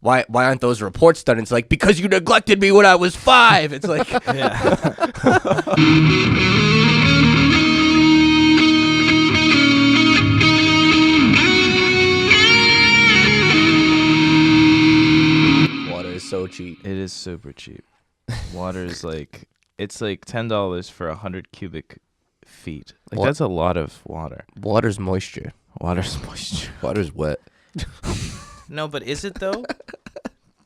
why aren't those reports done? It's like, because you neglected me when I was 5. It's like, water is so cheap. It is super cheap. Water is like, it's like $10 for 100 cubic feet. Like that's a lot of water. Water's moisture. Water's moisture. Water's wet. No, but is it though?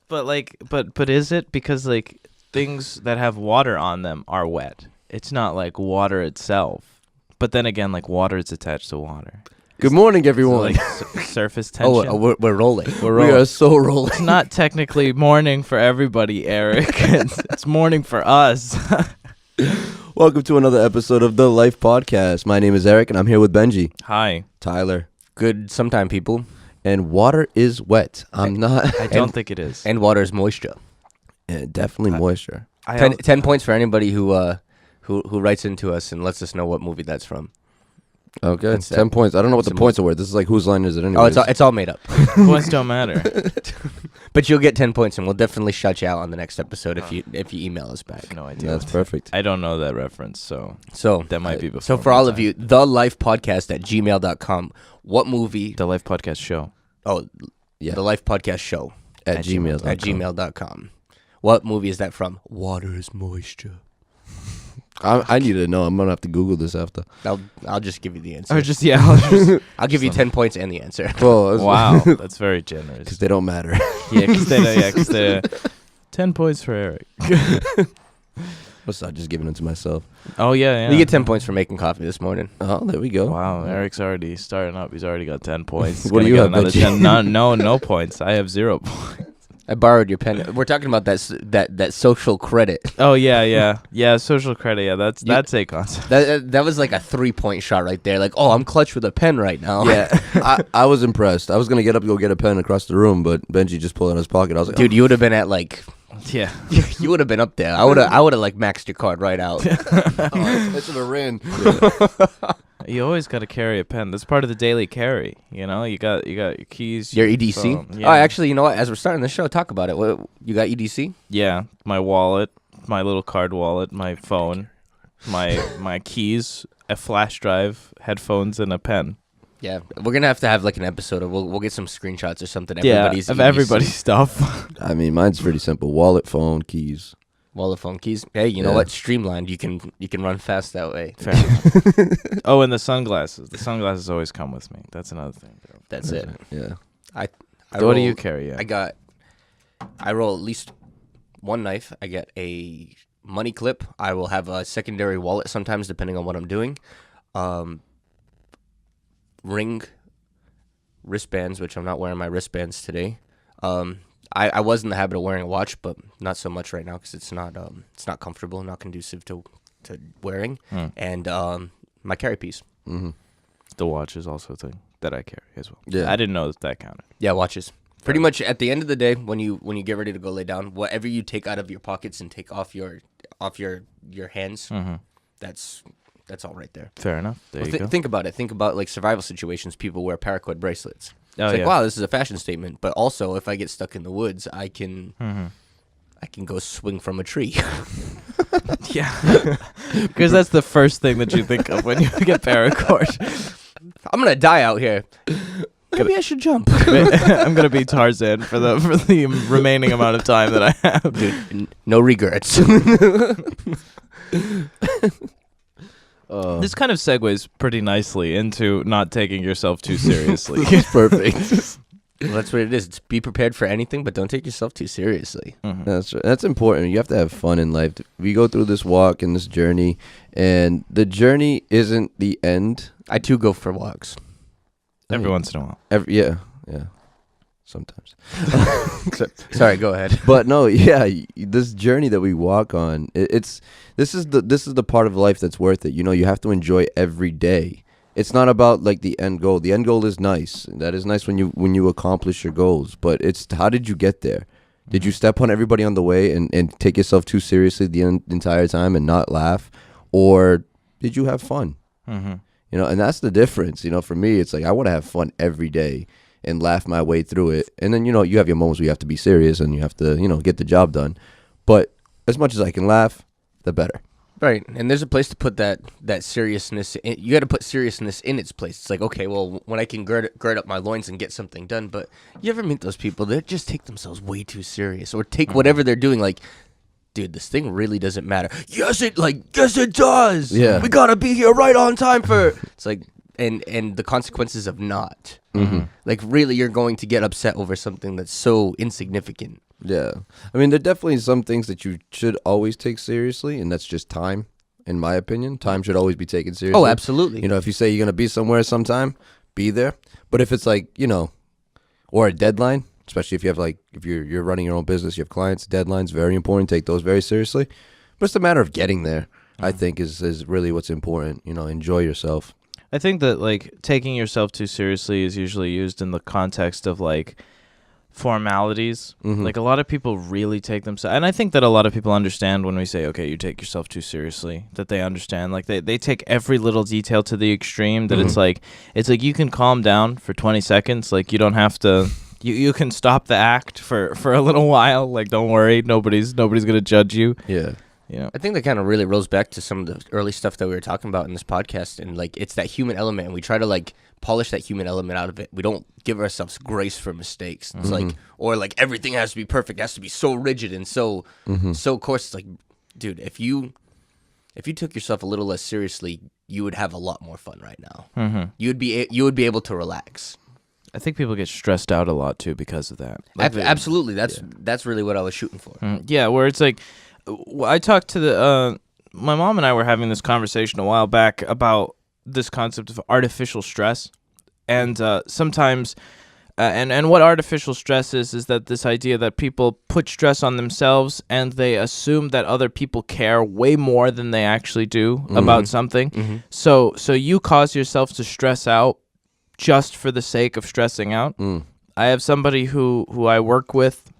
But is it? Because like things that have water on them are wet. It's not like water itself. But then again, like water is attached to water. Good morning, everyone. So, like surface tension. We're rolling. We are so rolling. It's not technically morning for everybody, Eric. It's morning for us. Welcome to another episode of THElife podcast. My name is Eric, and I'm here with Benji. Hi. Tyler. Good sometime, people. And water is wet. I don't think it is. And water is moisture. Yeah, definitely moisture. 10 points for anybody who writes into us and lets us know what movie that's from. Okay, That's 10 points. I don't know what the points are worth. This is like, whose line is it anyway? Oh, it's all made up. Points don't matter. But you'll get 10 points, and we'll definitely shout you out on the next episode if you email us back. No idea. That's perfect. I don't know that reference, so that might be before. So for all of you, thelifepodcast@gmail.com. What movie? The Life Podcast Show. Oh, yeah. The Life Podcast Show At gmail.com. At gmail.com. What movie is that from? Water is moisture. I need to know. I'm going to have to Google this after. I'll just give you the answer. Or just I'll give you 10 points and the answer. Well, wow, that's very generous. Because they don't matter. Yeah, because they 10 points for Eric. I'll start just giving it to myself. Oh, yeah. You get 10 points for making coffee this morning. Oh, there we go. Wow, Eric's already starting up. He's already got 10 points. What do you have, Benji? 10. No points. I have 0 points. I borrowed your pen. We're talking about that social credit. Oh, yeah. Social credit. Yeah, that's a concept. That was like a 3-point shot right there. Like, oh, I'm clutch with a pen right now. Yeah, I was impressed. I was going to get up and go get a pen across the room, but Benji just pulled it out of his pocket. I was like, dude, you would have been at like... Yeah. You would have been up there. I would have like maxed your card right out. I should have ran. You always got to carry a pen. That's part of the daily carry. You know, you got your keys. Your EDC? phone. Yeah. Oh, actually, you know what? As we're starting the show, talk about it. What, you got EDC? Yeah, my wallet, my little card wallet, my phone, my keys, a flash drive, headphones, and a pen. Yeah, we're gonna have to have like an episode, or we'll get some screenshots or something. Of EDC. everybody's stuff. I mean, mine's pretty simple. Wallet, phone, keys. Wallet, phone, keys. Hey, you know what? Streamlined. You can run fast that way. Fair enough. Oh, and the sunglasses. The sunglasses always come with me. That's another thing. That's it. Yeah. What do you carry? Yeah. I roll at least one knife. I get a money clip. I will have a secondary wallet sometimes, depending on what I'm doing. Ring, wristbands, which I'm not wearing my wristbands today. I was in the habit of wearing a watch, but not so much right now because it's not comfortable, not conducive to wearing. And my carry piece. Mm-hmm. The watch is also a thing that I carry as well. Yeah. I didn't know that counted. Yeah, watches. Pretty much at the end of the day, when you get ready to go lay down, whatever you take out of your pockets and take off your hands, that's all right there. Fair enough. There you go. Think about it. Think about like survival situations. People wear paracord bracelets. Oh, It's like, yeah. wow, this is a fashion statement. But also, if I get stuck in the woods, I can go swing from a tree. Yeah. Because that's the first thing that you think of when you get paracord. I'm gonna die out here. Maybe I should jump. I'm gonna be Tarzan for the remaining amount of time that I have. Dude, no regrets. This kind of segues pretty nicely into not taking yourself too seriously. It's perfect. Well, that's what it is. It's be prepared for anything, but don't take yourself too seriously. That's important. You have to have fun in life. We go through this walk and this journey, and the journey isn't the end. I too go for walks. Every once in a while. Yeah. Sometimes. Sorry, go ahead. But no, yeah, this journey that we walk on, this is the part of life that's worth it. You know, you have to enjoy every day. It's not about like the end goal. The end goal is nice. That is nice when you accomplish your goals. But it's how did you get there? Did you step on everybody on the way and take yourself too seriously the entire time and not laugh, or did you have fun? Mm-hmm. You know, and that's the difference. You know, for me, it's like I want to have fun every day. and laugh my way through it. And then, you have your moments where you have to be serious and you have to, get the job done. But as much as I can laugh, the better. Right, and there's a place to put that seriousness. You got to put seriousness in its place. It's like, okay, well, when I can gird up my loins and get something done. But you ever meet those people that just take themselves way too serious, or take whatever they're doing like, dude, this thing really doesn't matter. Yes, it does. Yeah. We gotta be here right on time for. It's like, and the consequences of not. Mm-hmm. Like, really, you're going to get upset over something that's so insignificant. Yeah. I mean, there are definitely some things that you should always take seriously, and that's just time, in my opinion. Time should always be taken seriously. Oh, absolutely. If you say you're going to be somewhere sometime, be there. But if it's like, or a deadline, especially if you have if you're running your own business, you have clients, deadlines, very important. Take those very seriously. But it's a matter of getting there, I think, is really what's important. Enjoy yourself. I think that taking yourself too seriously is usually used in the context of formalities. Mm-hmm. A lot of people really take themselves, and I think that a lot of people understand when we say, okay, you take yourself too seriously, that they understand. They take every little detail to the extreme, that it's like you can calm down for 20 seconds. You don't have to, you can stop the act for a little while. Don't worry, nobody's gonna judge you. Yeah. I think that kind of really rolls back to some of the early stuff that we were talking about in this podcast, and it's that human element, and we try to polish that human element out of it. We don't give ourselves grace for mistakes. It's or everything has to be perfect, it has to be so rigid and so coarse. It's dude, if you took yourself a little less seriously, you would have a lot more fun right now. Mm-hmm. You would be able to relax. I think people get stressed out a lot too because of that. Absolutely, that's really what I was shooting for. Yeah, where it's I talked to my mom and I were having this conversation a while back about this concept of artificial stress, and sometimes, and what artificial stress is that this idea that people put stress on themselves and they assume that other people care way more than they actually do about something. Mm-hmm. So you cause yourself to stress out just for the sake of stressing out. I have somebody who I work with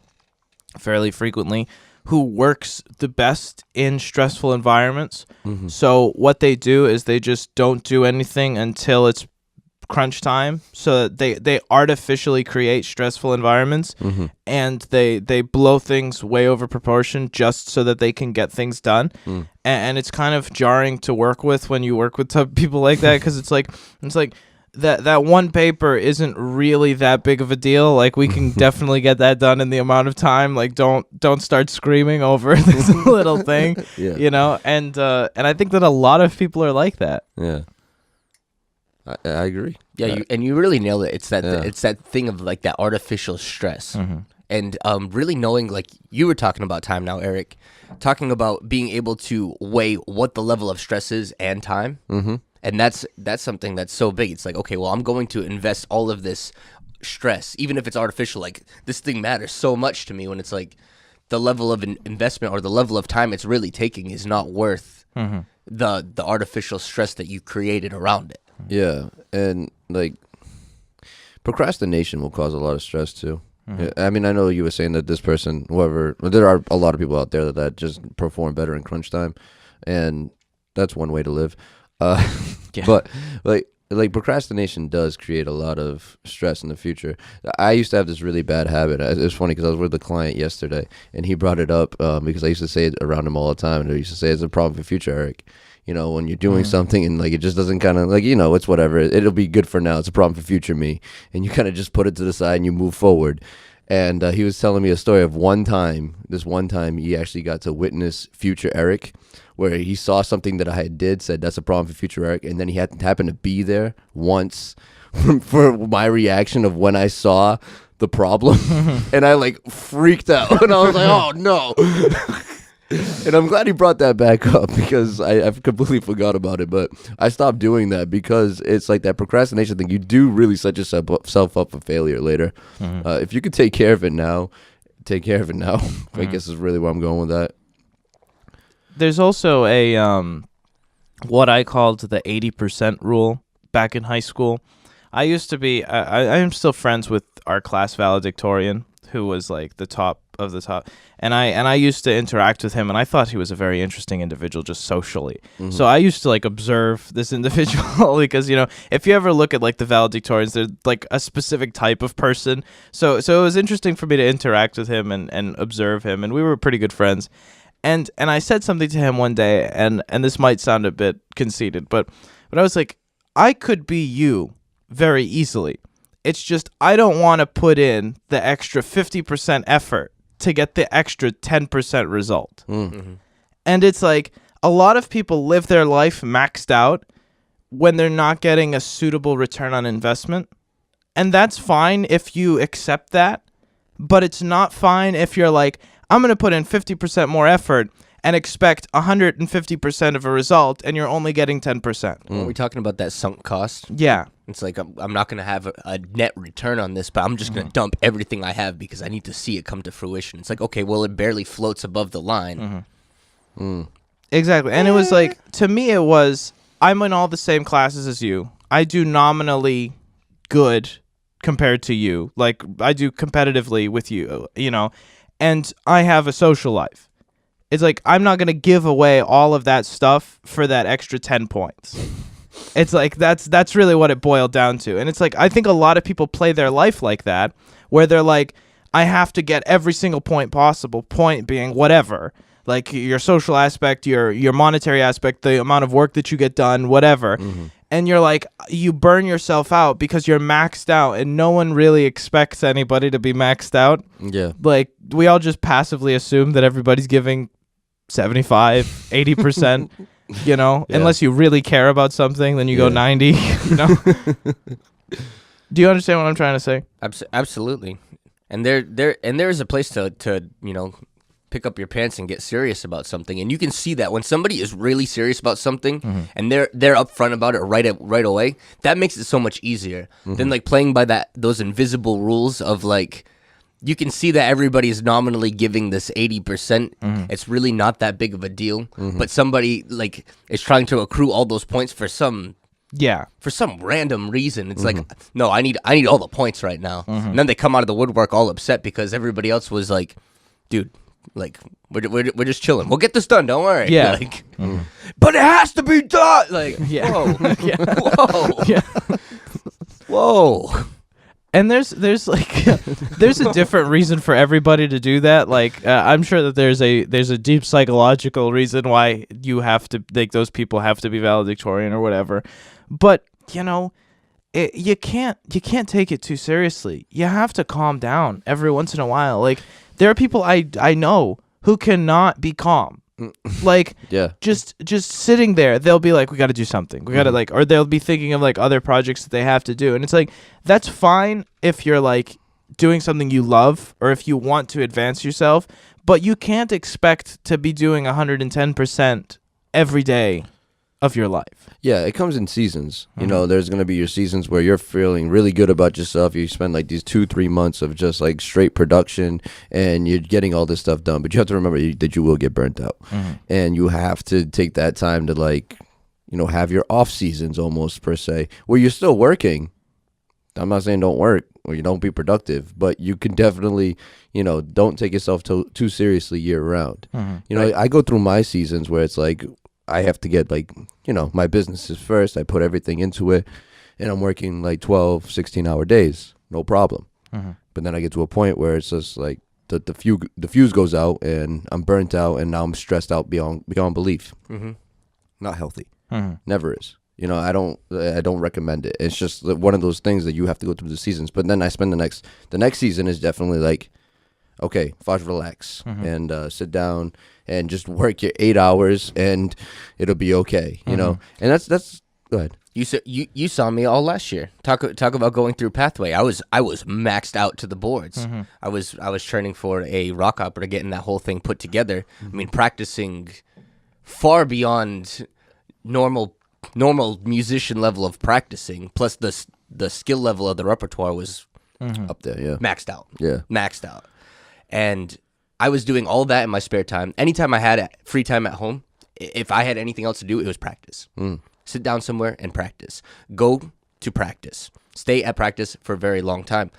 fairly frequently who works the best in stressful environments. Mm-hmm. So what they do is they just don't do anything until it's crunch time. So they artificially create stressful environments, and they blow things way over proportion just so that they can get things done. And it's kind of jarring to work with when you work with people like that, because it's like that one paper isn't really that big of a deal. We can definitely get that done in the amount of time. Don't start screaming over this little thing, And I think that a lot of people are like that. Yeah, I agree. Yeah, you really nailed it. It's that thing of that artificial stress, and really knowing, you were talking about time now, Eric, talking about being able to weigh what the level of stress is and time. Mm-hmm. And that's something that's so big. It's okay, well, I'm going to invest all of this stress, even if it's artificial. This thing matters so much to me, when it's the level of investment or the level of time it's really taking is not worth the artificial stress that you created around it. Yeah, and procrastination will cause a lot of stress too. I mean, I know you were saying that this person, there are a lot of people out there that just perform better in crunch time, and that's one way to live. Yeah. But procrastination does create a lot of stress in the future. I used to have this really bad habit. It was funny because I was with a client yesterday, and he brought it up because I used to say it around him all the time, and I used to say it's a problem for future, Eric. When you're doing something and it just doesn't kind of it's whatever. It'll be good for now. It's a problem for future me, and you kind of just put it to the side and you move forward. And he was telling me a story of this one time he actually got to witness future Eric, where he saw something that I said that's a problem for future Eric, and then he happened to be there once for my reaction of when I saw the problem, and I freaked out, and I was like, oh no. And I'm glad he brought that back up, because I've completely forgot about it, but I stopped doing that because it's that procrastination thing. You do really set yourself up for failure later. If you could take care of it now, take care of it now. I guess is really where I'm going with that. There's also a what I called the 80% rule back in high school. I used to be, I am still friends with our class valedictorian, who was the top of the top. And I used to interact with him, and I thought he was a very interesting individual just socially. So I used to like observe this individual because, you know, if you ever look at like the valedictorians, they're like a specific type of person. So it was interesting for me to interact with him and observe him, and we were pretty good friends. And I said something to him one day, and this might sound a bit conceited, but I was like, I could be you very easily. It's just I don't want to put in the extra 50% effort to get the extra 10% result. And it's like a lot of people live their life maxed out when they're not getting a suitable return on investment. And that's fine if you accept that, but it's not fine if you're like, I'm going to put in 50% more effort and expect 150% of a result, and you're only getting 10%. Are we talking about that sunk cost? Yeah. It's like I'm not going to have a net return on this, but I'm just going to dump everything I have because I need to see it come to fruition. It's like, okay, well, it barely floats above the line. Exactly. And it was like, to me, it was, I'm in all the same classes as you. I do nominally good compared to you. Like, I do competitively with you, you know, and I have a social life. It's like, I'm not going to give away all of that stuff for that extra 10 points. It's like, that's really what it boiled down to. And it's like, I think a lot of people play their life like that, where they're like, I have to get every single point possible, point being whatever. Like your social aspect, your monetary aspect, the amount of work that you get done, whatever. And you're like, you burn yourself out because you're maxed out, and no one really expects anybody to be maxed out. Yeah. Like, we all just passively assume that everybody's giving 75, 80%, you know, unless you really care about something, then you go 90, you know. Do you understand what I'm trying to say? Absolutely. And there is a place to, you know, pick up your pants and get serious about something. And you can see that when somebody is really serious about something and they're upfront about it right away, that makes it so much easier than like playing by those invisible rules of like, you can see that everybody is nominally giving this 80%. It's really not that big of a deal, but somebody like is trying to accrue all those points for some random reason. It's like, no, I need all the points right now. And then they come out of the woodwork all upset because everybody else was like, dude, like we're just chilling. We'll get this done. Don't worry. Yeah. Like, but it has to be done. Like, whoa, whoa. And there's like there's a different reason for everybody to do that. Like I'm sure that there's a deep psychological reason why you have to, like, those people have to be valedictorian or whatever. But you know, you can't take it too seriously. You have to calm down every once in a while. Like, there are people I know who cannot be calm. Like, just sitting there, they'll be like, we got to do something. We got to like, or they'll be thinking of like other projects that they have to do. And it's like, that's fine if you're like doing something you love or if you want to advance yourself, but you can't expect to be doing 110% every day of your life. Yeah, it comes in seasons. You know, there's going to be your seasons where you're feeling really good about yourself. You spend like these 2-3 months of just like straight production and you're getting all this stuff done. But you have to remember that you will get burnt out. And you have to take that time to like, you know, have your off seasons almost per se, where you're still working. I'm not saying don't work or you don't be productive, but you can definitely, you know, don't take yourself too seriously year round. You know, I go through my seasons where it's like, I have to get like, you know, my business is first. I put everything into it and I'm working like 12, 16-hour days. No problem. But then I get to a point where it's just like the fuse goes out and I'm burnt out and now I'm stressed out beyond belief. Not healthy. Never is. You know, I don't recommend it. It's just one of those things that you have to go through the seasons. But then I spend the next season is definitely like, okay, relax and sit down and just work your 8 hours and it'll be okay, you know. And that's go ahead. You saw me all last year. Talk about going through pathway. I was maxed out to the boards. I was training for a rock opera, getting that whole thing put together. I mean, practicing far beyond normal musician level of practicing. Plus the skill level of the repertoire was up there, yeah. Maxed out. And I was doing all that in my spare time. Anytime I had free time at home, if I had anything else to do, it was practice. Sit down somewhere and practice. Go to practice. Stay at practice for a very long time.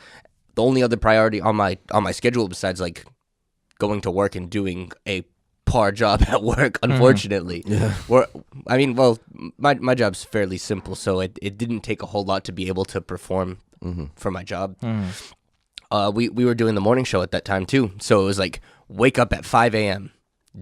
The only other priority on my schedule besides like going to work and doing a par job at work, unfortunately. Yeah. My job's fairly simple, so it didn't take a whole lot to be able to perform for my job. We were doing the morning show at that time too, so it was like wake up at 5 a.m.,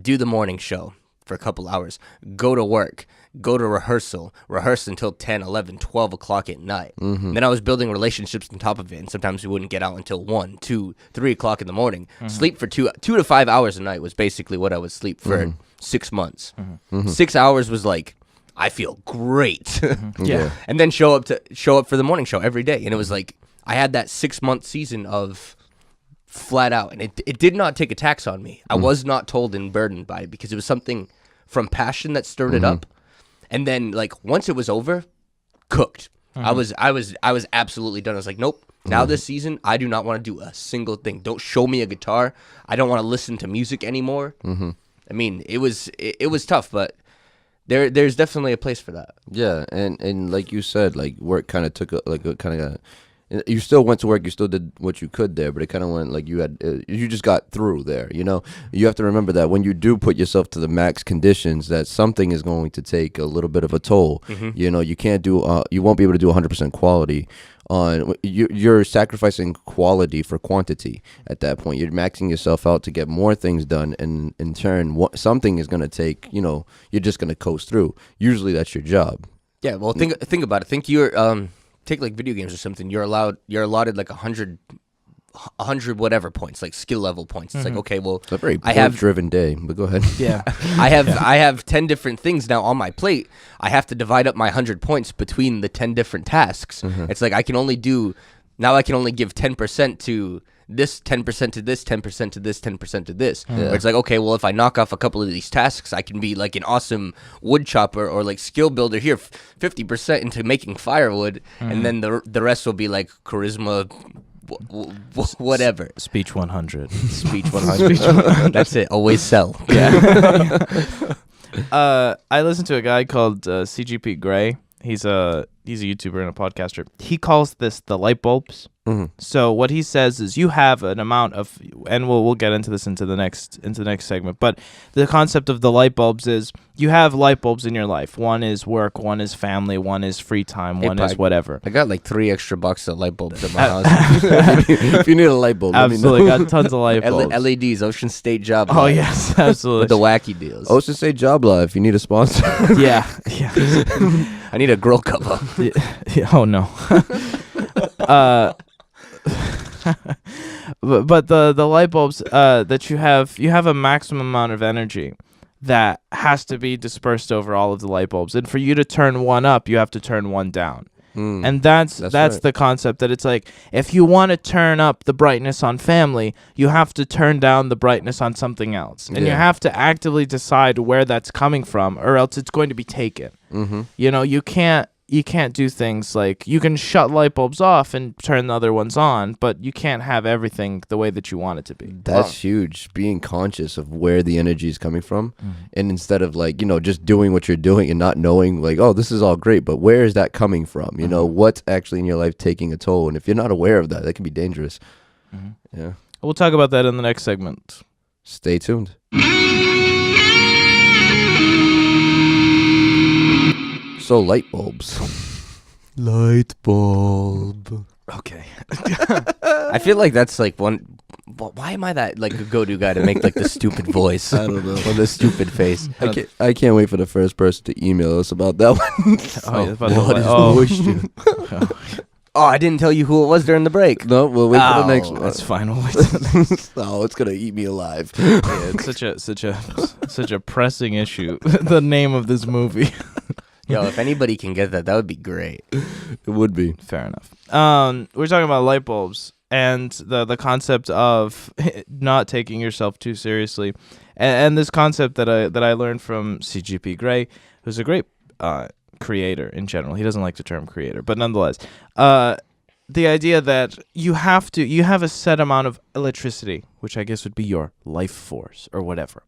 do the morning show for a couple hours, go to work, go to rehearse until 10, 11, 12 o'clock at night. Then I was building relationships on top of it, and sometimes we wouldn't get out until 1, 2, 3 o'clock in the morning. Sleep for 2 to 5 hours a night was basically what I would sleep for 6 months. 6 hours was like, I feel great. Yeah. And then show up for the morning show every day, and it was like I had that 6-month season of flat out, and it did not take a tax on me. I was not told and burdened by it because it was something from passion that stirred it up. And then like once it was over, cooked. I was absolutely done. I was like, nope. Now this season, I do not want to do a single thing. Don't show me a guitar. I don't want to listen to music anymore. I mean, it was tough, but there's definitely a place for that. Yeah, and like you said, like work kind of took you still went to work, you still did what you could there, but it kind of went like you just got through there, you know? You have to remember that when you do put yourself to the max conditions, that something is going to take a little bit of a toll. You know, you can't do, you won't be able to do 100% quality on, you're sacrificing quality for quantity at that point. You're maxing yourself out to get more things done, and in turn, something is going to take, you know, you're just going to coast through. Usually that's your job. Yeah, well, think about it. Think you're take like video games or something. You're allotted like 100 whatever points, like skill level points. It's like, okay, well, It's a very point-driven day, but go ahead. Yeah. I have 10 different things now on my plate. I have to divide up my 100 points between the 10 different tasks. It's like I can only give 10% to this, 10% to this, 10% to this, 10% to this. Where it's like, okay, well, if I knock off a couple of these tasks, I can be like an awesome wood chopper or like skill builder here, 50% into making firewood, and then the rest will be like charisma, whatever. Speech 100. Speech 100. That's it. Always sell. Yeah. I listened to a guy called CGP Grey. He's a YouTuber and a podcaster. He calls this the light bulbs. So what he says is you have an amount of, and we'll get into this into the next segment, but the concept of the light bulbs is you have light bulbs in your life. One is work, one is family, one is free time, one is whatever. I got like 3 extra bucks of light bulbs at my house. If you need a light bulb, Absolutely, let me know. got tons of light bulbs. LEDs, Ocean State Job. Oh Lot, yes, absolutely. with the wacky deals. Ocean State Job Lot, if you need a sponsor. Yeah. I need a grill cover. Yeah, oh no. But the light bulbs that you have a maximum amount of energy that has to be dispersed over all of the light bulbs, and for you to turn one up, you have to turn one down. And that's right. the concept, that it's like if you want to turn up the brightness on family, you have to turn down the brightness on something else, and you have to actively decide where that's coming from, or else it's going to be taken. You know, you can't do things like you can shut light bulbs off and turn the other ones on, but you can't have everything the way that you want it to be. That's huge. Being conscious of where the energy is coming from, and instead of like, you know, just doing what you're doing and not knowing like, oh, this is all great, but where is that coming from? You know, what's actually in your life taking a toll? And if you're not aware of that, that can be dangerous. Yeah. We'll talk about that in the next segment. Stay tuned. So light bulbs. Light bulb. Okay. I feel like that's like one. Why am I that like a go-to guy to make like the stupid voice? I don't know. Or the stupid face. I can't wait for the first person to email us about that one. Oh, I didn't tell you who it was during the break. No, we'll wait for the next one. That's fine. We'll wait. Oh, it's gonna eat me alive. Yeah, it's such a pressing issue. The name of this movie. Yo, if anybody can get that would be great. It would be. Fair enough. We're talking about light bulbs and the concept of not taking yourself too seriously, and this concept that I learned from CGP Grey, who's a great creator in general. He doesn't like the term creator, but nonetheless, the idea that you have a set amount of electricity, which I guess would be your life force or whatever.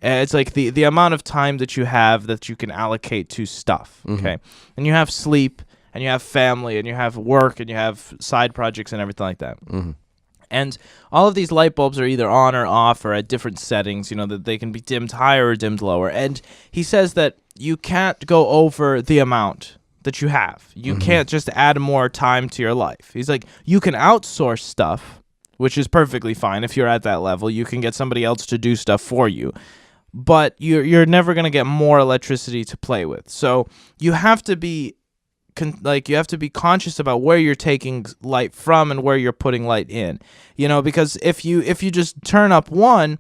It's like the amount of time that you have that you can allocate to stuff, okay? And you have sleep, and you have family, and you have work, and you have side projects and everything like that. And all of these light bulbs are either on or off or at different settings, that they can be dimmed higher or dimmed lower. And he says that you can't go over the amount that you have. You can't just add more time to your life. He's like, you can outsource stuff, which is perfectly fine. If you're at that level, you can get somebody else to do stuff for you. But you're never going to get more electricity to play with. So you have to be conscious about where you're taking light from and where you're putting light in. Because if you just turn up one,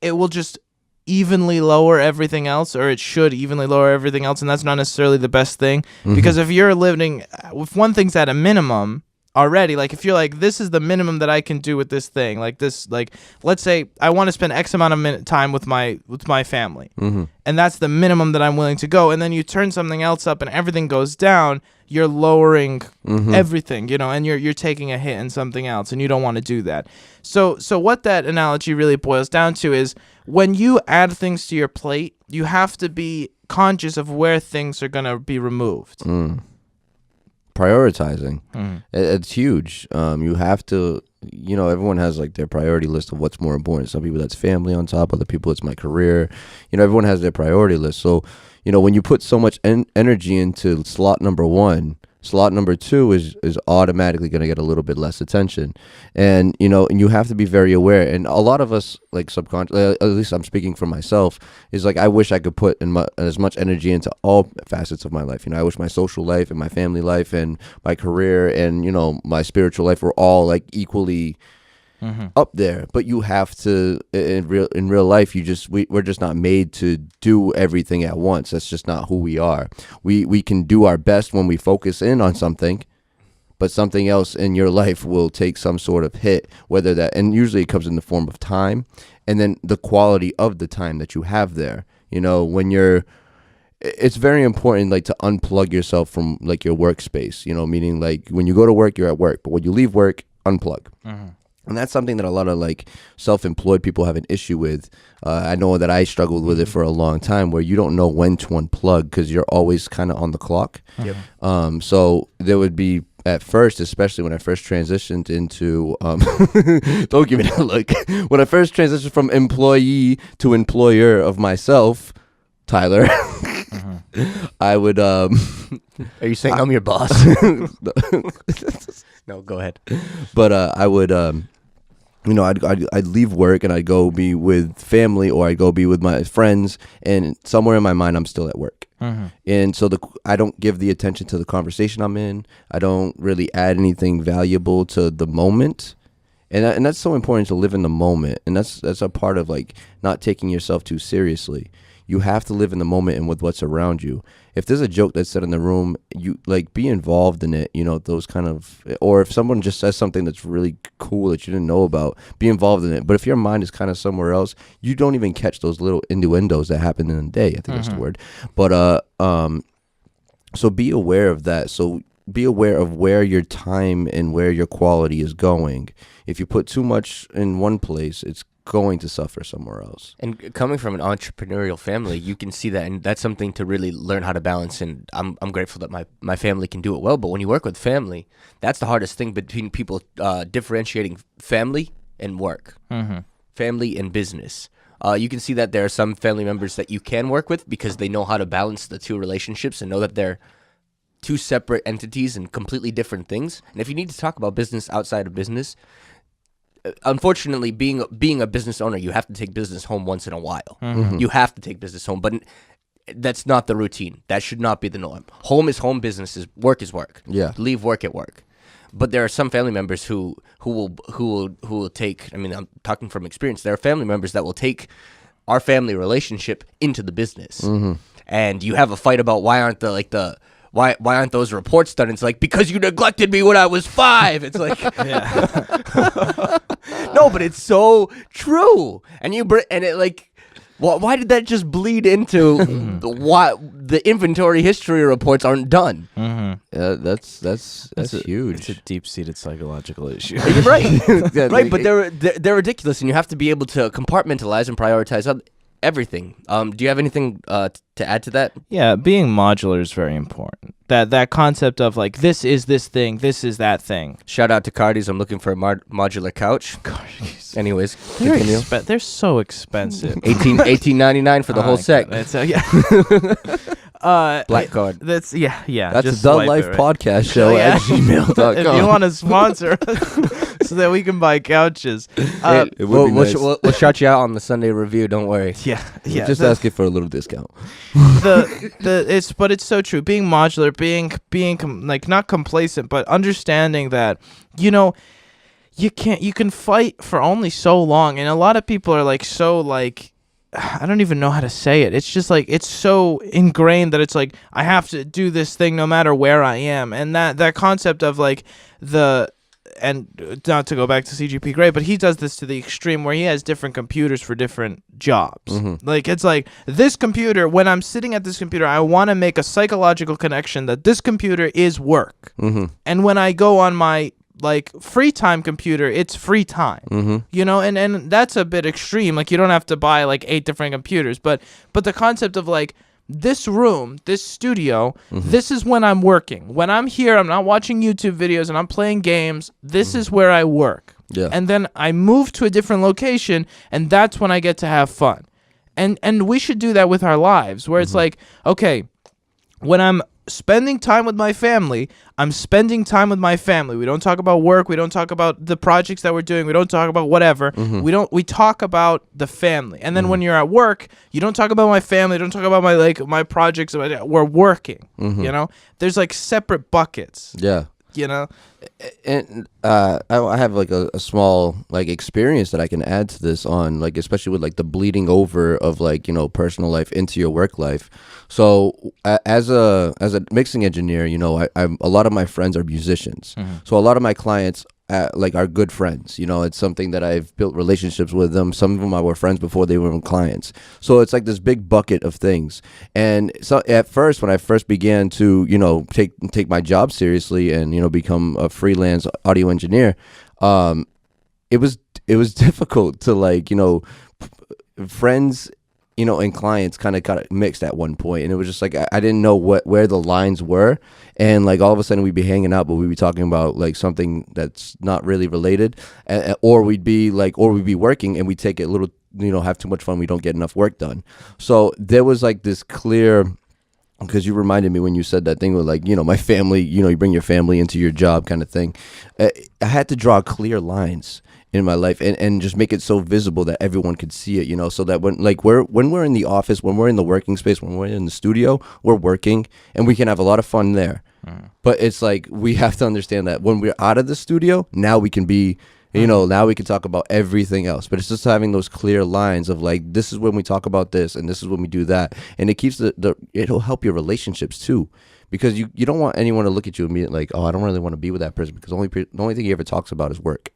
it will just evenly lower everything else, or it should evenly lower everything else, and that's not necessarily the best thing. Because if you're living, if one thing's at a minimum already, like if you're like, this is the minimum that I can do with this thing, like this, like let's say I want to spend X amount of time with my family, and that's the minimum that I'm willing to go, and then you turn something else up and everything goes down, you're lowering everything, and you're taking a hit in something else, and you don't want to do that. So what that analogy really boils down to is when you add things to your plate, you have to be conscious of where things are going to be removed. Prioritizing, it's huge. You have to, everyone has like their priority list of what's more important. Some people that's family on top, other people it's my career. Everyone has their priority list. So when you put so much energy into slot number 1, slot number 2 is automatically going to get a little bit less attention. And and you have to be very aware. And a lot of us, like subconsciously, at least I'm speaking for myself, is like I wish I could put as much energy into all facets of my life. I wish my social life and my family life and my career and my spiritual life were all like equally up there. But you have to, in real life, we're just not made to do everything at once. That's just not who we are. We can do our best when we focus in on something, but something else in your life will take some sort of hit, whether that, and usually it comes in the form of time, and then the quality of the time that you have there. It's very important, like, to unplug yourself from like your workspace, meaning like when you go to work, you're at work, but when you leave work, unplug. And that's something that a lot of like self-employed people have an issue with. I know that I struggled with it for a long time, where you don't know when to unplug because you're always kind of on the clock. Yep. So there would be, at first, especially when I first transitioned into, don't give me that look. When I first transitioned from employee to employer of myself, Tyler, I would. Are you saying I'm your boss? No, go ahead. But I would, I'd leave work and I'd go be with family, or I'd go be with my friends, and somewhere in my mind I'm still at work. And so I don't give the attention to the conversation I'm in. I don't really add anything valuable to the moment. And that's so important, to live in the moment. And that's a part of like not taking yourself too seriously. You have to live in the moment and with what's around you. If there's a joke that's said in the room, you like be involved in it, those kind of, or if someone just says something that's really cool that you didn't know about, be involved in it. But if your mind is kind of somewhere else, you don't even catch those little innuendos that happen in a day. I think that's the word. But so be aware of that. So be aware of where your time and where your quality is going. If you put too much in one place, it's going to suffer somewhere else. And coming from an entrepreneurial family, you can see that, and that's something to really learn how to balance. And I'm grateful that my family can do it well. But when you work with family, that's the hardest thing between people, differentiating family and work, family and business. You can see that there are some family members that you can work with because they know how to balance the two relationships and know that they're two separate entities and completely different things. And if you need to talk about business outside of business, unfortunately, being a business owner, you have to take business home once in a while. You have to take business home, but that's not the routine. That should not be the norm. Home is home, business is work is work. Yeah. Leave work at work. But there are some family members who will take, I mean, I'm talking from experience, there are family members that will take our family relationship into the business. And you have a fight about why aren't those reports done? It's like, because you neglected me when I was 5. It's like, no, but it's so true. And it like, why did that just bleed into why the inventory history reports aren't done? That's huge. It's a deep-seated psychological issue. You're right, right. But they're ridiculous, and you have to be able to compartmentalize and prioritize everything. Do you have anything to add to that? Yeah, being modular is very important. That concept of like, this is this thing, this is that thing. Shout out to Cardi's. I'm looking for a modular couch. Anyways, continue. They're so expensive. $18.99 for the whole set. Yeah. Black card. That's That's the swipe Life it, right? Podcast Show Yeah. at gmail.com. If you want to sponsor us so that we can buy couches. It would We'll, be we'll, nice. we'll shout you out on the Sunday review. Don't worry. Yeah. Just ask it for a little discount. But it's so true. Being modular, being like not complacent, but understanding that, you know, you can fight for only so long, and a lot of people are like so like, I don't even know how to say it. It's just like, it's so ingrained that it's like, I have to do this thing no matter where I am. And that concept of like and not to go back to CGP Grey, but he does this to the extreme where he has different computers for different jobs. Like, it's like, this computer, when I'm sitting at this computer, I want to make a psychological connection that this computer is work. And when I go on my like free time computer, it's free time. You know, and that's a bit extreme. Like, you don't have to buy like 8 different computers, but the concept of like, this room, this studio, this is when I'm working. When I'm here, I'm not watching YouTube videos and I'm playing games. This is where I work. Yeah. And then I move to a different location, and that's when I get to have fun. And we should do that with our lives, where it's like, okay, when I'm spending time with my family, I'm spending time with my family. We don't talk about work. We don't talk about the projects that we're doing. We don't talk about whatever. We talk about the family. And then when you're at work, you don't talk about my family. Don't talk about my projects. We're working. You know, there's like separate buckets. Yeah. You know, And I have like a small like experience that I can add to this on, like, especially with like the bleeding over of like, you know, personal life into your work life. So as a mixing engineer, you know, I'm a lot of my friends are musicians. So a lot of my clients like are good friends. You know, it's something that I've built relationships with them. Some of them I were friends before they were even clients. So it's like this big bucket of things. And so at first, when I first began to, you know, take my job seriously and, you know, become a freelance audio engineer, it was difficult to, like, you know, friends, you know, and clients kind of mixed at one point, and it was just like I didn't know where the lines were, and like all of a sudden we'd be hanging out, but we'd be talking about like something that's not really related, or we'd be working and we take it a little, you know, have too much fun, we don't get enough work done. So there was like this clear, because you reminded me when you said that thing with, like, you know, my family, you know, you bring your family into your job kind of thing. I had to draw clear lines in my life and just make it so visible that everyone could see it, you know, so that when we're in the office, when we're in the working space, when we're in the studio, we're working and we can have a lot of fun there. But it's like, we have to understand that when we're out of the studio, now we can be, you know, now we can talk about everything else. But it's just having those clear lines of like, this is when we talk about this and this is when we do that. And it keeps it'll help your relationships too. Because you don't want anyone to look at you and be like, oh, I don't really want to be with that person, because the only thing he ever talks about is work.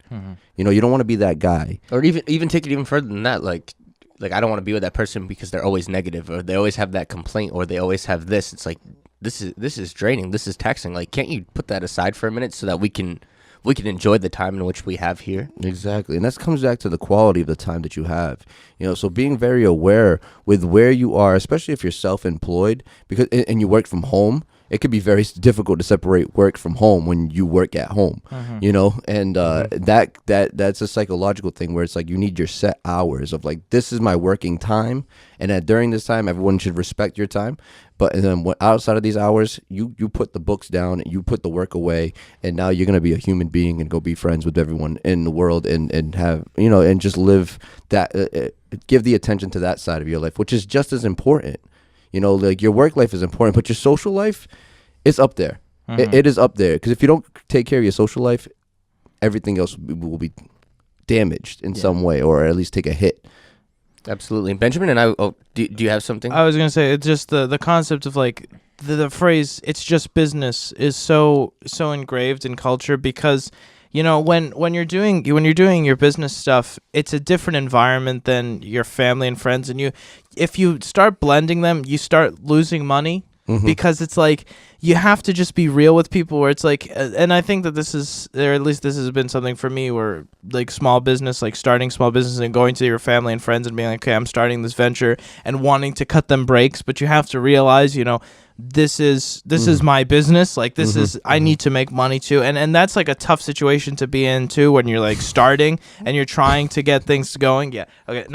You know, you don't want to be that guy. Or even take it even further than that. Like I don't want to be with that person because they're always negative, or they always have that complaint, or they always have this. It's like, this is draining. This is taxing. Like, can't you put that aside for a minute so that we can enjoy the time in which we have here? Exactly. And that comes back to the quality of the time that you have. You know, so being very aware with where you are, especially if you're self-employed, because and you work from home, it could be very difficult to separate work from home when you work at home, you know, and that's a psychological thing where it's like you need your set hours of like, this is my working time, and during this time, everyone should respect your time. But and then outside of these hours, you put the books down, you put the work away, and now you're going to be a human being and go be friends with everyone in the world and have, you know, and just live that, give the attention to that side of your life, which is just as important. You know, like, your work life is important, but your social life is up there. It is up there, because if you don't take care of your social life, everything else will be damaged in some way, or at least take a hit. Absolutely. Benjamin and I, do you have something? I was going to say, it's just the concept of like the phrase, it's just business, is so engraved in culture, because, you know, when you're doing your business stuff, it's a different environment than your family and friends, and if you start blending them, you start losing money. Because it's like, you have to just be real with people, where it's like, and I think that this is, or at least this has been something for me, where like small business, like starting small business and going to your family and friends and being like, okay, I'm starting this venture, and wanting to cut them breaks, but you have to realize, you know, this is my business. Like this is I need to make money too, and that's like a tough situation to be in too when you're like starting and you're trying to get things going. Yeah, okay,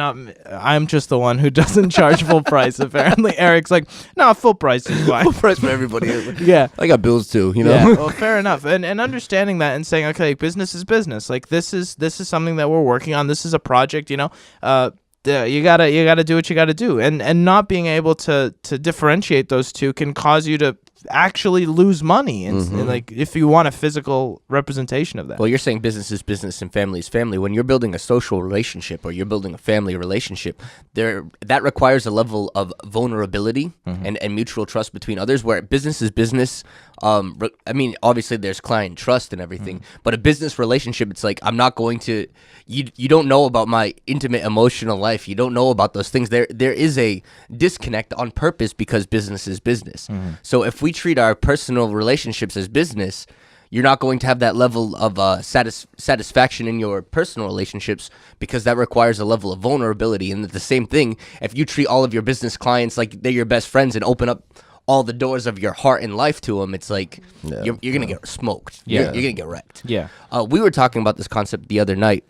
I'm just the one who doesn't charge full price. Apparently, Eric's like, no, full price is fine. Full price for everybody. Yeah, I got bills too. You know. Yeah, well, fair enough. And understanding that and saying, okay, business is business. Like this is something that we're working on. This is a project. You know. You gotta do what you gotta do, and not being able to differentiate those two can cause you to actually lose money, and like if you want a physical representation of that. Well, you're saying business is business and family is family. When you're building a social relationship or you're building a family relationship, that requires a level of vulnerability and mutual trust between others. Where business is business. I mean, obviously there's client trust and everything, but a business relationship, it's like I'm not going to. You don't know about my intimate emotional life. You don't know about those things. There is a disconnect on purpose because business is business. So if we treat our personal relationships as business, you're not going to have that level of satisfaction in your personal relationships because that requires a level of vulnerability. And the same thing, if you treat all of your business clients like they're your best friends and open up all the doors of your heart and life to them, it's like you're going to get smoked. Yeah. You're going to get wrecked. Yeah. We were talking about this concept the other night,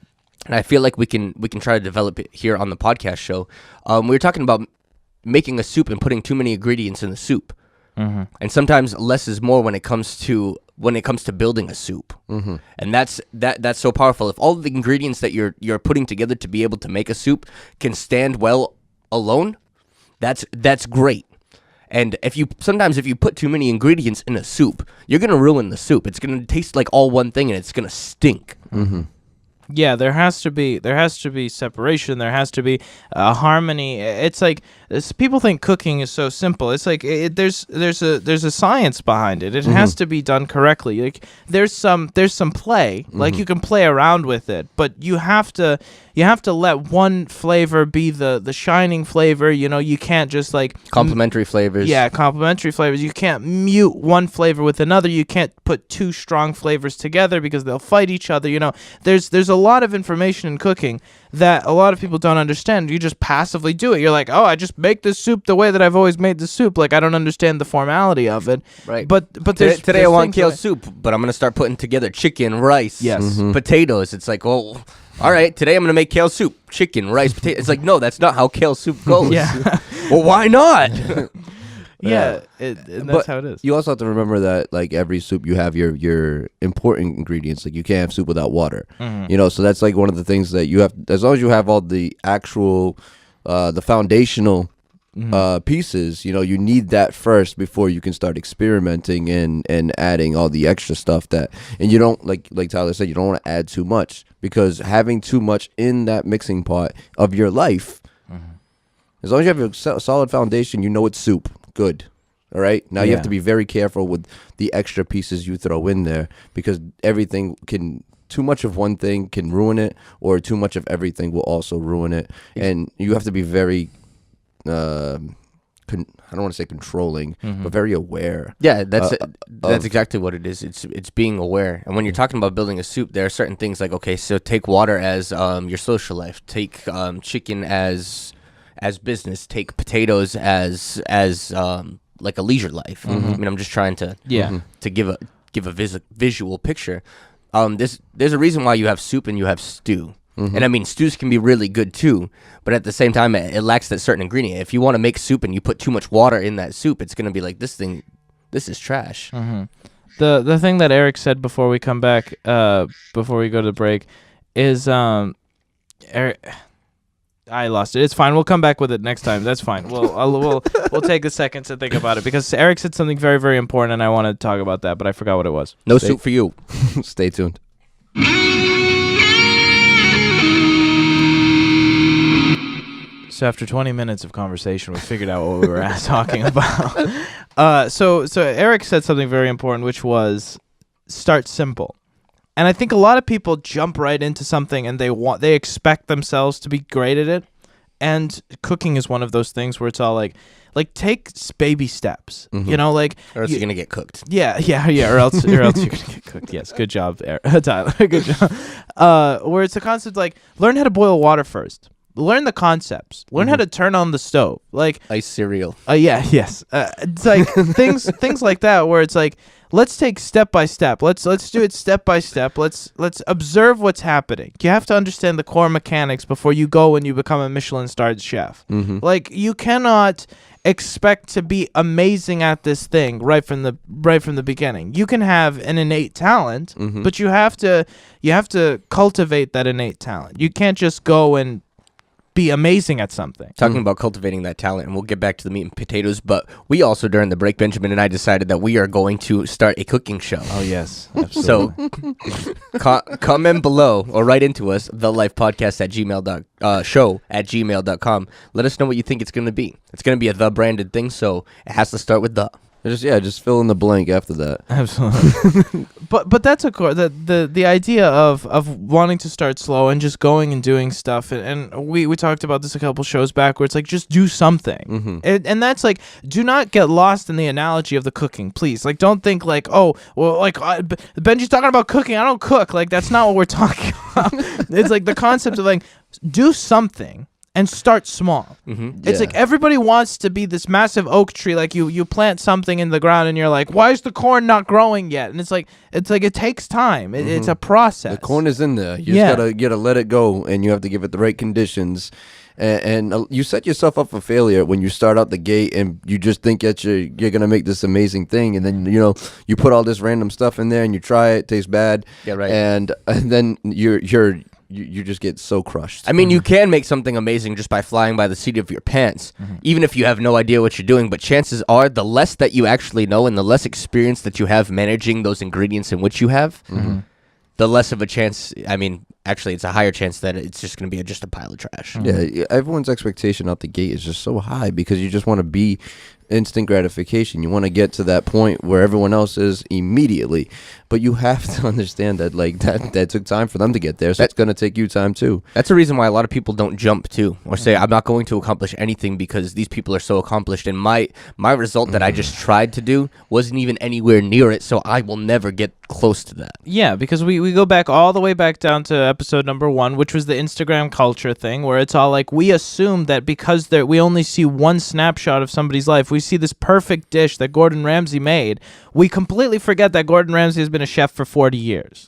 and I feel like we can try to develop it here on the podcast show. We were talking about making a soup and putting too many ingredients in the soup. And sometimes less is more when it comes to building a soup. And that's so powerful. If all the ingredients that you're putting together to be able to make a soup can stand well alone, that's great. And if you put too many ingredients in a soup, you're gonna ruin the soup. It's gonna taste like all one thing, and it's gonna stink. Yeah, there has to be separation. There has to be harmony. It's like people think cooking is so simple. It's like there's a science behind it. It has to be done correctly. Like there's some play. Like you can play around with it, but you have to let one flavor be the shining flavor. You know, you can't just like Complementary flavors. Yeah, complementary flavors. You can't mute one flavor with another. You can't put two strong flavors together because they'll fight each other. You know, there's a lot of information in cooking that a lot of people don't understand. You just passively do it. You're like, oh, I just make this soup the way that I've always made the soup. Like I don't understand the formality of it. Right. But today I want kale soup, but I'm gonna start putting together chicken, rice, potatoes. It's like, well, all right, today I'm gonna make kale soup, chicken, rice, potato. It's like, no, that's not how kale soup goes. Yeah. Well, why not? Yeah, and that's how it is. You also have to remember that, like every soup, you have your important ingredients. Like you can't have soup without water. You know, so that's like one of the things that you have. As long as you have all the actual, the foundational pieces, you know, you need that first before you can start experimenting and adding all the extra stuff that. And you don't like Tyler said, you don't want to add too much because having too much in that mixing pot of your life. As long as you have a solid foundation, you know it's soup. Good. All right? Now you have to be very careful with the extra pieces you throw in there because everything can... Too much of one thing can ruin it, or too much of everything will also ruin it. And you have to be very... I don't want to say controlling, but very aware. Yeah, that's exactly what it is. It's being aware. And when you're talking about building a soup, there are certain things like, okay, so take water as your social life. Take chicken as business. Take potatoes as like a leisure life. I mean, I'm just trying to give a visual picture. There's a reason why you have soup and you have stew. And I mean, stews can be really good too, but at the same time, it lacks that certain ingredient. If you want to make soup and you put too much water in that soup, it's gonna be like this is trash. The thing that Eric said before we come back, before we go to break, is Eric. I lost it. It's fine. We'll come back with it next time. That's fine. We'll take a second to think about it because Eric said something very, very important, and I want to talk about that, but I forgot what it was. No soup for you. Stay tuned. So after 20 minutes of conversation, we figured out what we were talking about. So Eric said something very important, which was start simple. And I think a lot of people jump right into something and they expect themselves to be great at it. And cooking is one of those things where it's all like take baby steps, you know, like or else you're gonna get cooked. Yeah, or else you're gonna get cooked. Yes, good job, Tyler. Good job. Where it's a concept like learn how to boil water first. Learn the concepts. Learn how to turn on the stove. Like Ice cereal. yes. It's like things like that where it's like, let's take step by step. Let's do it step by step. Let's observe what's happening. You have to understand the core mechanics before you go and you become a Michelin-starred chef. Like you cannot expect to be amazing at this thing right from the beginning. You can have an innate talent, but you have to cultivate that innate talent. You can't just go and be amazing at something. Talking about cultivating that talent, and we'll get back to the meat and potatoes, but we also, during the break, Benjamin and I decided that we are going to start a cooking show. Oh, yes. Absolutely. So comment below or write into us, TheLifePodcast at show@gmail.com. Let us know what you think it's going to be. It's going to be a The branded thing, so it has to start with The. Just fill in the blank after that. Absolutely. but that's the idea of wanting to start slow and just going and doing stuff, and we talked about this a couple shows back where it's like just do something, and that's like, do not get lost in the analogy of the cooking, please. Like don't think like, oh well, like Benji's talking about cooking, I don't cook. Like that's not what we're talking about. It's like the concept of like do something and start small. It's like everybody wants to be this massive oak tree. Like you plant something in the ground and you're like, why is the corn not growing yet? And it's like it takes time. It's a process. The corn is in there. You just gotta let it go, and you have to give it the right conditions. And you set yourself up for failure when you start out the gate and you just think that you're gonna make this amazing thing, and then you put all this random stuff in there and you try it, tastes bad. Yeah, right. And then you just get so crushed. I mean, you can make something amazing just by flying by the seat of your pants, even if you have no idea what you're doing. But chances are, the less that you actually know and the less experience that you have managing those ingredients in which you have, the less of a chance. I mean, actually, it's a higher chance that it's just going to be just a pile of trash. Yeah, everyone's expectation out the gate is just so high because you just want to be instant gratification. You want to get to that point where everyone else is immediately, but you have to understand that that took time for them to get there, so it's going to take you time too. That's the reason why a lot of people don't jump too, or say I'm not going to accomplish anything because these people are so accomplished, and my result that I just tried to do wasn't even anywhere near it, so I will never get close to that. Yeah, because we go back all the way back down to episode number 1, which was the Instagram culture thing, where it's all like we assume that because we only see one snapshot of somebody's life, we see this perfect dish that Gordon Ramsay made, we completely forget that Gordon Ramsay has been a chef for 40 years.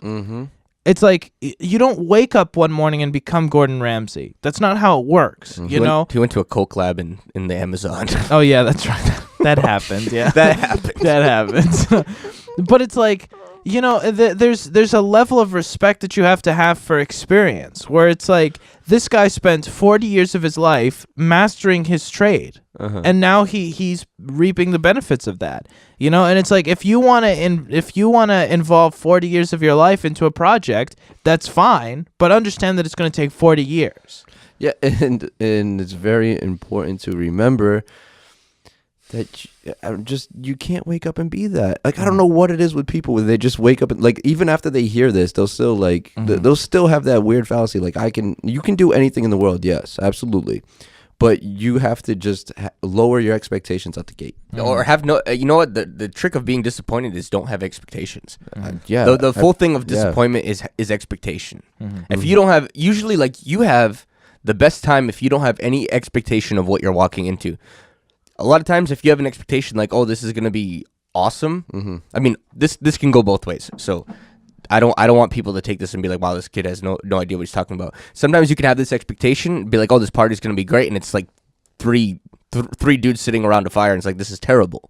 It's like you don't wake up one morning and become Gordon Ramsay. That's not how it works. He went to a Coke lab in the Amazon. Oh yeah, that's right. That happened. Yeah, that happened. But it's like, there's a level of respect that you have to have for experience, where it's like this guy spent 40 years of his life mastering his trade, and now he's reaping the benefits of that. And it's like if you want to involve 40 years of your life into a project, that's fine, but understand that it's going to take 40 years. Yeah, and it's very important to remember that you can't wake up and be that. Like, I don't know what it is with people where they just wake up and, like, even after they hear this, they'll still they'll still have that weird fallacy. Like, you can do anything in the world. Yes, absolutely. But you have to just lower your expectations at the gate. Or have no, you know what? The trick of being disappointed is don't have expectations. Yeah. The full thing of disappointment is expectation. If you don't have, usually like you have the best time if you don't have any expectation of what you're walking into. A lot of times, if you have an expectation like, "Oh, this is gonna be awesome," I mean, this can go both ways. So, I don't want people to take this and be like, "Wow, this kid has no idea what he's talking about." Sometimes you can have this expectation, be like, "Oh, this party's gonna be great," and it's like three dudes sitting around a fire, and it's like, this is terrible.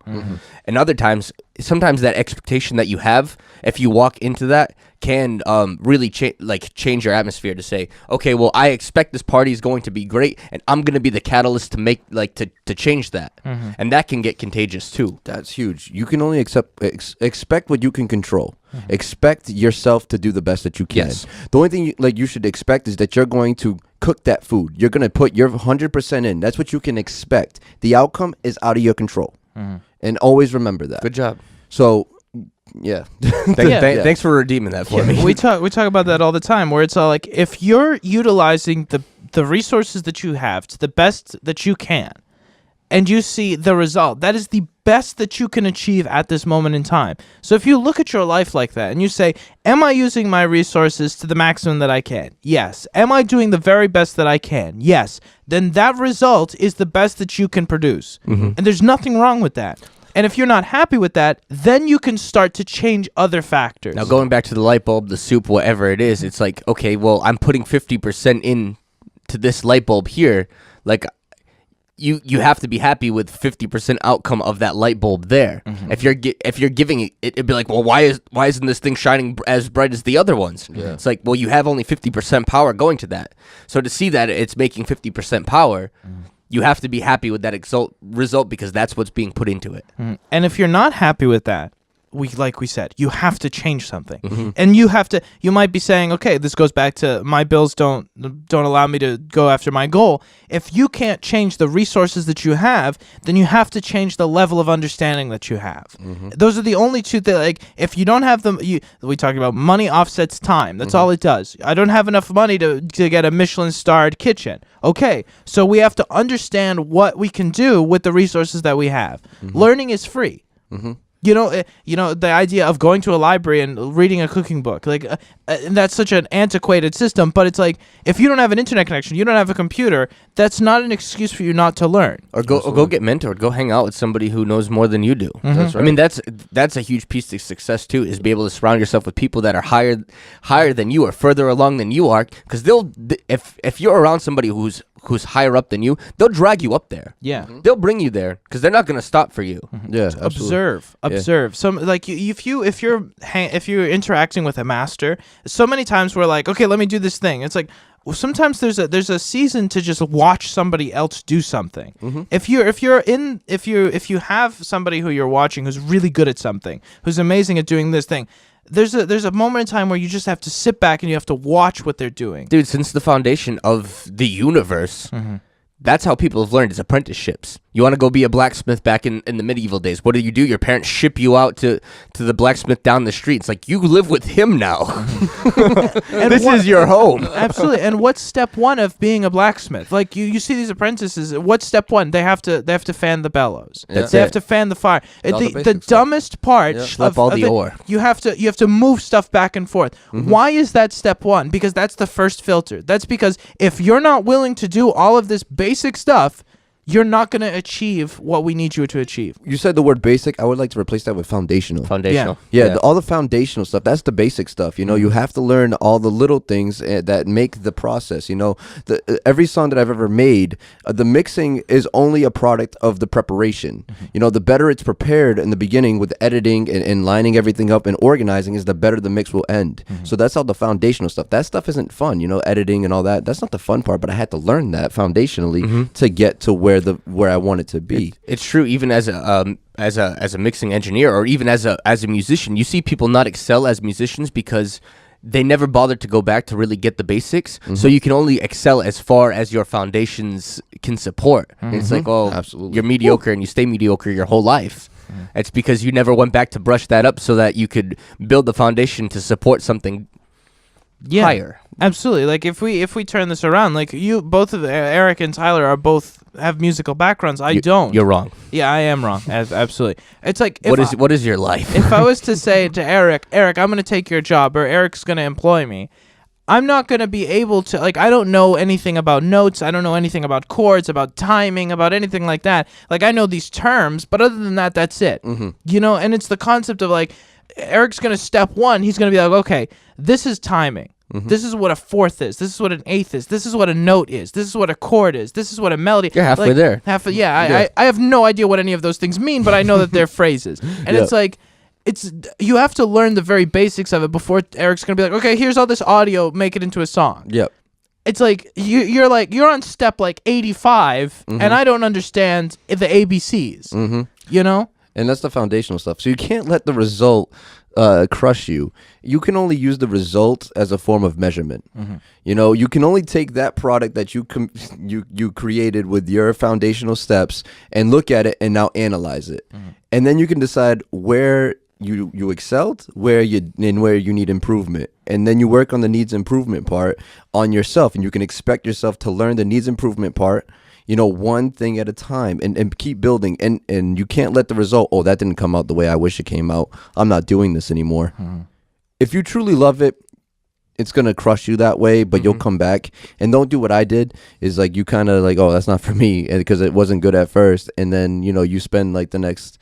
And other times, sometimes that expectation that you have, if you walk into that, can really change your atmosphere to say, okay, well, I expect this party is going to be great, and I'm going to be the catalyst to make to change that. And that can get contagious too. That's huge. You can only expect what you can control. Expect yourself to do the best that you can. Yes. The only thing you should expect is that you're going to cook that food. You're going to put your 100% in. That's what you can expect. The outcome is out of your control. And always remember that. Good job. So, yeah. Thanks for redeeming that for me. We talk about that all the time, where it's all like, if you're utilizing the resources that you have to the best that you can, and you see the result, that is the best that you can achieve at this moment in time. So if you look at your life like that and you say, am I using my resources to the maximum that I can? Yes. Am I doing the very best that I can? Yes. Then that result is the best that you can produce. And there's nothing wrong with that. And if you're not happy with that, then you can start to change other factors. Now, going back to the light bulb, the soup, whatever it is, it's like, okay, well, I'm putting 50% in to this light bulb here. Like, you have to be happy with 50% outcome of that light bulb there. If you're giving it, it'd be like, well, why isn't this thing shining as bright as the other ones? Yeah. It's like, well, you have only 50% power going to that. So to see that it's making 50% power, you have to be happy with that result because that's what's being put into it. And if you're not happy with that, like we said, you have to change something. And you might be saying, okay, this goes back to my bills don't allow me to go after my goal. If you can't change the resources that you have, then you have to change the level of understanding that you have. Those are the only two that, like, if you don't have them, we talk about money offsets time. That's all it does. I don't have enough money to get a Michelin-starred kitchen. Okay, so we have to understand what we can do with the resources that we have. Learning is free. You know, the idea of going to a library and reading a cooking book, like that's such an antiquated system. But it's like, if you don't have an internet connection, you don't have a computer, that's not an excuse for you not to learn. Or go get mentored. Go hang out with somebody who knows more than you do. That's right. I mean, that's a huge piece of success too. Is be able to surround yourself with people that are higher than you or further along than you are. Because if you're around somebody who's higher up than you, they'll drag you up there. Yeah. They'll bring you there because they're not going to stop for you. Yeah, absolutely. Observe. Some, like, if you're interacting with a master, so many times we're like, okay, let me do this thing. It's like, well, sometimes there's a season to just watch somebody else do something. If you have somebody who you're watching who's really good at something, who's amazing at doing this thing, there's a moment in time where you just have to sit back and you have to watch what they're doing. Dude, since the foundation of the universe, that's how people have learned is apprenticeships. You want to go be a blacksmith back in the medieval days. What do? Your parents ship you out to the blacksmith down the street. It's like, you live with him now. And this is your home. Absolutely. And what's step one of being a blacksmith? Like, you see these apprentices. What's step one? They have to fan the bellows. That's they it. have to fan the fire. All the The basic stuff. dumbest part Schlep all the ore. you have to move stuff back and forth. Why is that step one? Because that's the first filter. That's because if you're not willing to do all of this basic stuff, you're not going to achieve what we need you to achieve. You said the word basic. I would like to replace that with foundational. Foundational. Yeah, all the foundational stuff. That's the basic stuff. You know, you have to learn all the little things that make the process. You know, every song that I've ever made, the mixing is only a product of the preparation. You know, the better it's prepared in the beginning with editing and lining everything up and organizing is the better the mix will end. So that's all the foundational stuff. That stuff isn't fun. You know, editing and all that. That's not the fun part. But I had to learn that foundationally to get to where I want it to be. It's true. Even as a mixing engineer, or even as a musician, you see people not excel as musicians because they never bothered to go back to really get the basics. So you can only excel as far as your foundations can support. And it's like, oh, Absolutely. you're mediocre and you stay mediocre your whole life. It's because you never went back to brush that up so that you could build the foundation to support something higher. Absolutely. Like, if we turn this around, like, you both of Eric and Tyler are both have musical backgrounds. I don't. You're wrong. Yeah, I am wrong. Absolutely. It's like, What is your life? if I was to say to Eric, I'm going to take your job, or Eric's going to employ me, I'm not going to be able to, like, I don't know anything about notes. I don't know anything about chords, about timing, about anything like that. Like, I know these terms, but other than that, that's it. You know, and it's the concept of, like, Eric's going to step one. He's going to be like, okay, this is timing. This is what a fourth is. This is what an eighth is. This is what a note is. This is what a chord is. This is what a melody. You're halfway there. I have no idea what any of those things mean, but I know that they're phrases. And it's like, you have to learn the very basics of it before Eric's gonna be like, okay, here's all this audio, make it into a song. Yep. It's like you're on step like 85, and I don't understand the ABCs. You know. And that's the foundational stuff. So you can't let the result crush you. You can only use the result as a form of measurement. You know, you can only take that product that you created with your foundational steps and look at it and now analyze it. And then you can decide where you excelled, where you need improvement. And then you work on the needs improvement part on yourself, and you can expect yourself to learn the needs improvement part. one thing at a time, and keep building. And you can't let the result, oh, that didn't come out the way I wish it came out, I'm not doing this anymore. If you truly love it, it's going to crush you that way, but you'll come back. And don't do what I did, is like you kind of like, oh, that's not for me, because it wasn't good at first. And then, you spend like the next,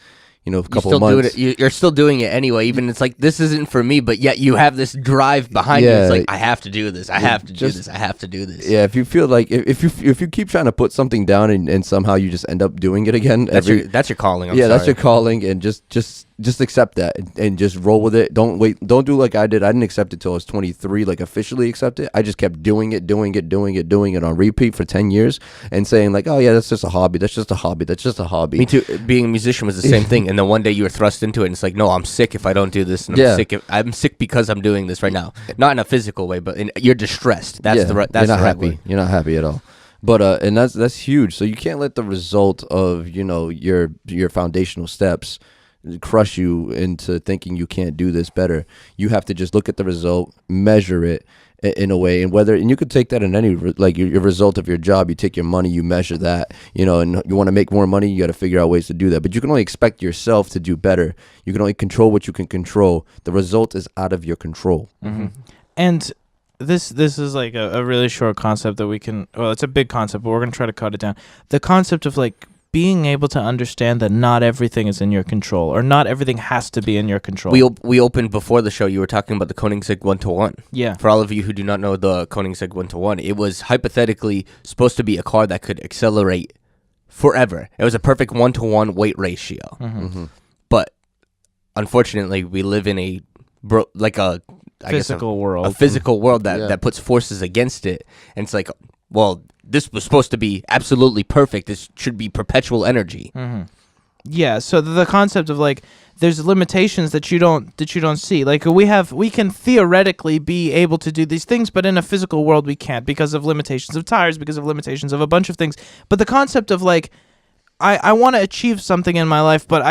couple of months. You're still doing it anyway, even it's like, this isn't for me, but yet you have this drive behind you. It's like, I have to do this. I have to do this. I have to do this. Yeah, if you feel like, if you keep trying to put something down and somehow you just end up doing it again. That's your calling. That's your calling, and just accept that and just roll with it. Don't do like I did. I didn't accept it till I was 23, like officially accept it. I just kept doing it on repeat for 10 years and saying like, oh yeah, that's just a hobby. That's just a hobby. Me too. Being a musician was the same thing. And then one day you were thrust into it, and it's like, no, I'm sick if I don't do this, and I'm sick because I'm doing this right now. Not in a physical way, but you're distressed. That's the right. That's you're not the right happy. word. You're not happy at all. But and that's huge. So you can't let the result of your foundational steps crush you into thinking you can't do this better. You have to just look at the result, measure it in a way, and you could take that in any, like your result of your job. You take your money, you measure that, and you want to make more money, you got to figure out ways to do that. But you can only expect yourself to do better. You can only control what you can control. The result is out of your control. And this is like a really short concept that we can, well, it's a big concept, but we're going to try to cut it down. The concept of like being able to understand that not everything is in your control, or not everything has to be in your control. We opened before the show, you were talking about the Koenigsegg 1-to-1. Yeah. For all of you who do not know the Koenigsegg 1-to-1, it was hypothetically supposed to be a car that could accelerate forever. It was a perfect 1-to-1 weight ratio. But unfortunately, we live in a physical world. A physical world that puts forces against it. And it's like, well, this was supposed to be absolutely perfect. This should be perpetual energy. Yeah, so the concept of like there's limitations that you don't see. Like we can theoretically be able to do these things, but in a physical world we can't, because of limitations of tires, because of limitations of a bunch of things. But the concept of like I want to achieve something in my life, but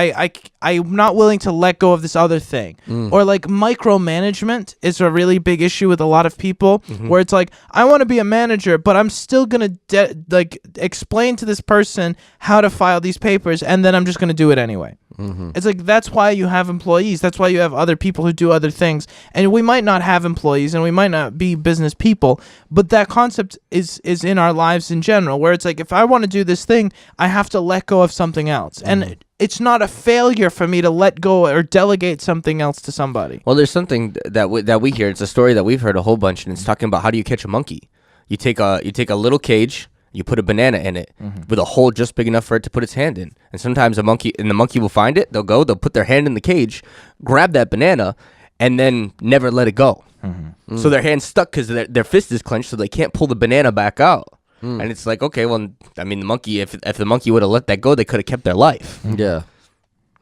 I'm not willing to let go of this other thing. Or like micromanagement is a really big issue with a lot of people, where it's like, I want to be a manager, but I'm still going to explain to this person how to file these papers, and then I'm just going to do it anyway. It's like, that's why you have employees. That's why you have other people who do other things. And we might not have employees, and we might not be business people, but that concept is in our lives in general, where it's like, if I want to do this thing, I have to let go of something else. And it's not a failure for me to let go or delegate something else to somebody. Well, there's something that we hear. It's a story that we've heard a whole bunch, and it's talking about how do you catch a monkey. You take a little cage, you put a banana in it with a hole just big enough for it to put its hand in. And sometimes the monkey will find it. They'll put their hand in the cage, grab that banana, and then never let it go. So their hand's stuck because their fist is clenched, so they can't pull the banana back out. And it's like, okay, well, I mean, the monkey, if the monkey would have let that go, they could have kept their life. Yeah.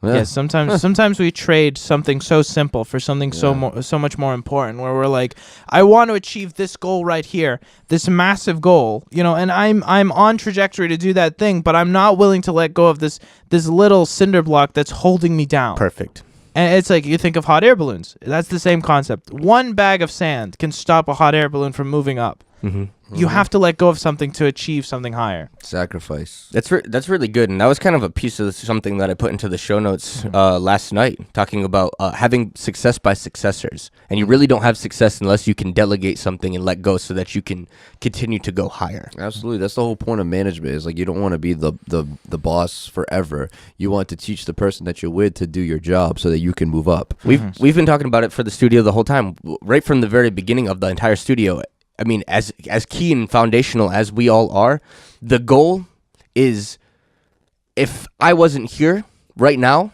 Yeah, sometimes we trade something so simple for something so much more important, where we're like, I want to achieve this goal right here, this massive goal, and I'm on trajectory to do that thing, but I'm not willing to let go of this little cinder block that's holding me down. Perfect. And it's like, you think of hot air balloons. That's the same concept. One bag of sand can stop a hot air balloon from moving up. You have to let go of something to achieve something higher. Sacrifice. That's really good, and that was kind of a piece of something that I put into the show notes last night, talking about having success by successors. And you really don't have success unless you can delegate something and let go, so that you can continue to go higher. Absolutely, that's the whole point of management. Is like, you don't want to be the boss forever. You want to teach the person that you're with to do your job, so that you can move up. We've been talking about it for the studio the whole time, right from the very beginning of the entire studio. I mean, as key and foundational as we all are, the goal is, if I wasn't here right now,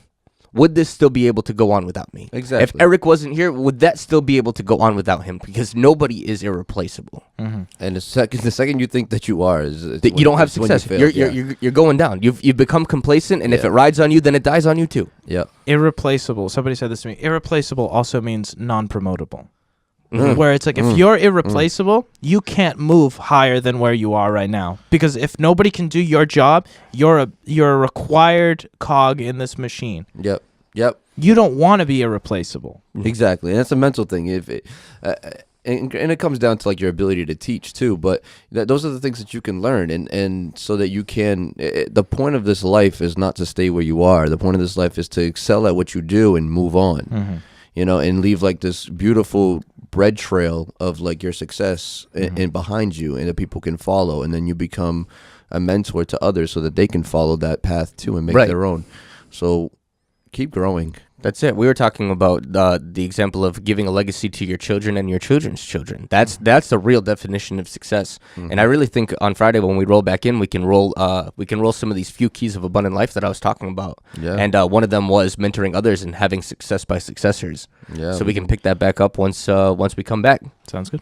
would this still be able to go on without me? Exactly. If Eric wasn't here, would that still be able to go on without him? Because nobody is irreplaceable. And the second you think that you are, is that you don't have success. You're going down. You've become complacent, and if it rides on you, then it dies on you too. Yeah. Irreplaceable. Somebody said this to me. Irreplaceable also means non-promotable. Where it's like, if you're irreplaceable, you can't move higher than where you are right now. Because if nobody can do your job, you're a required cog in this machine. Yep. You don't want to be irreplaceable. Exactly, and that's a mental thing. and it comes down to like your ability to teach too, but those are the things that you can learn, and so that you can the point of this life is not to stay where you are. The point of this life is to excel at what you do and move on, and leave like this beautiful bread trail of like your success and behind you, and that people can follow, and then you become a mentor to others so that they can follow that path too and make their own. So keep growing. That's it. We were talking about the example of giving a legacy to your children and your children's children. That's the real definition of success. And I really think on Friday when we roll back in, we can roll some of these few keys of abundant life that I was talking about. Yeah. And one of them was mentoring others and having success by successors. Yeah. So we can pick that back up once we come back. Sounds good.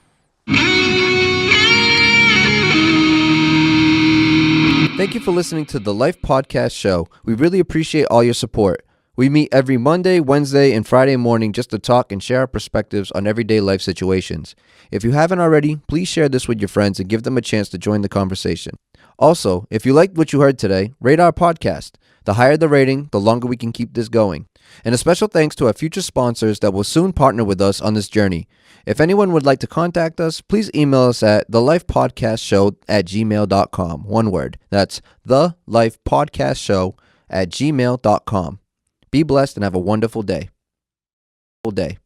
Thank you for listening to the Life Podcast Show. We really appreciate all your support. We meet every Monday, Wednesday, and Friday morning just to talk and share our perspectives on everyday life situations. If you haven't already, please share this with your friends and give them a chance to join the conversation. Also, if you liked what you heard today, rate our podcast. The higher the rating, the longer we can keep this going. And a special thanks to our future sponsors that will soon partner with us on this journey. If anyone would like to contact us, please email us at thelifepodcastshow@gmail.com. One word. That's thelifepodcastshow@gmail.com. Be blessed and have a wonderful day. Full day.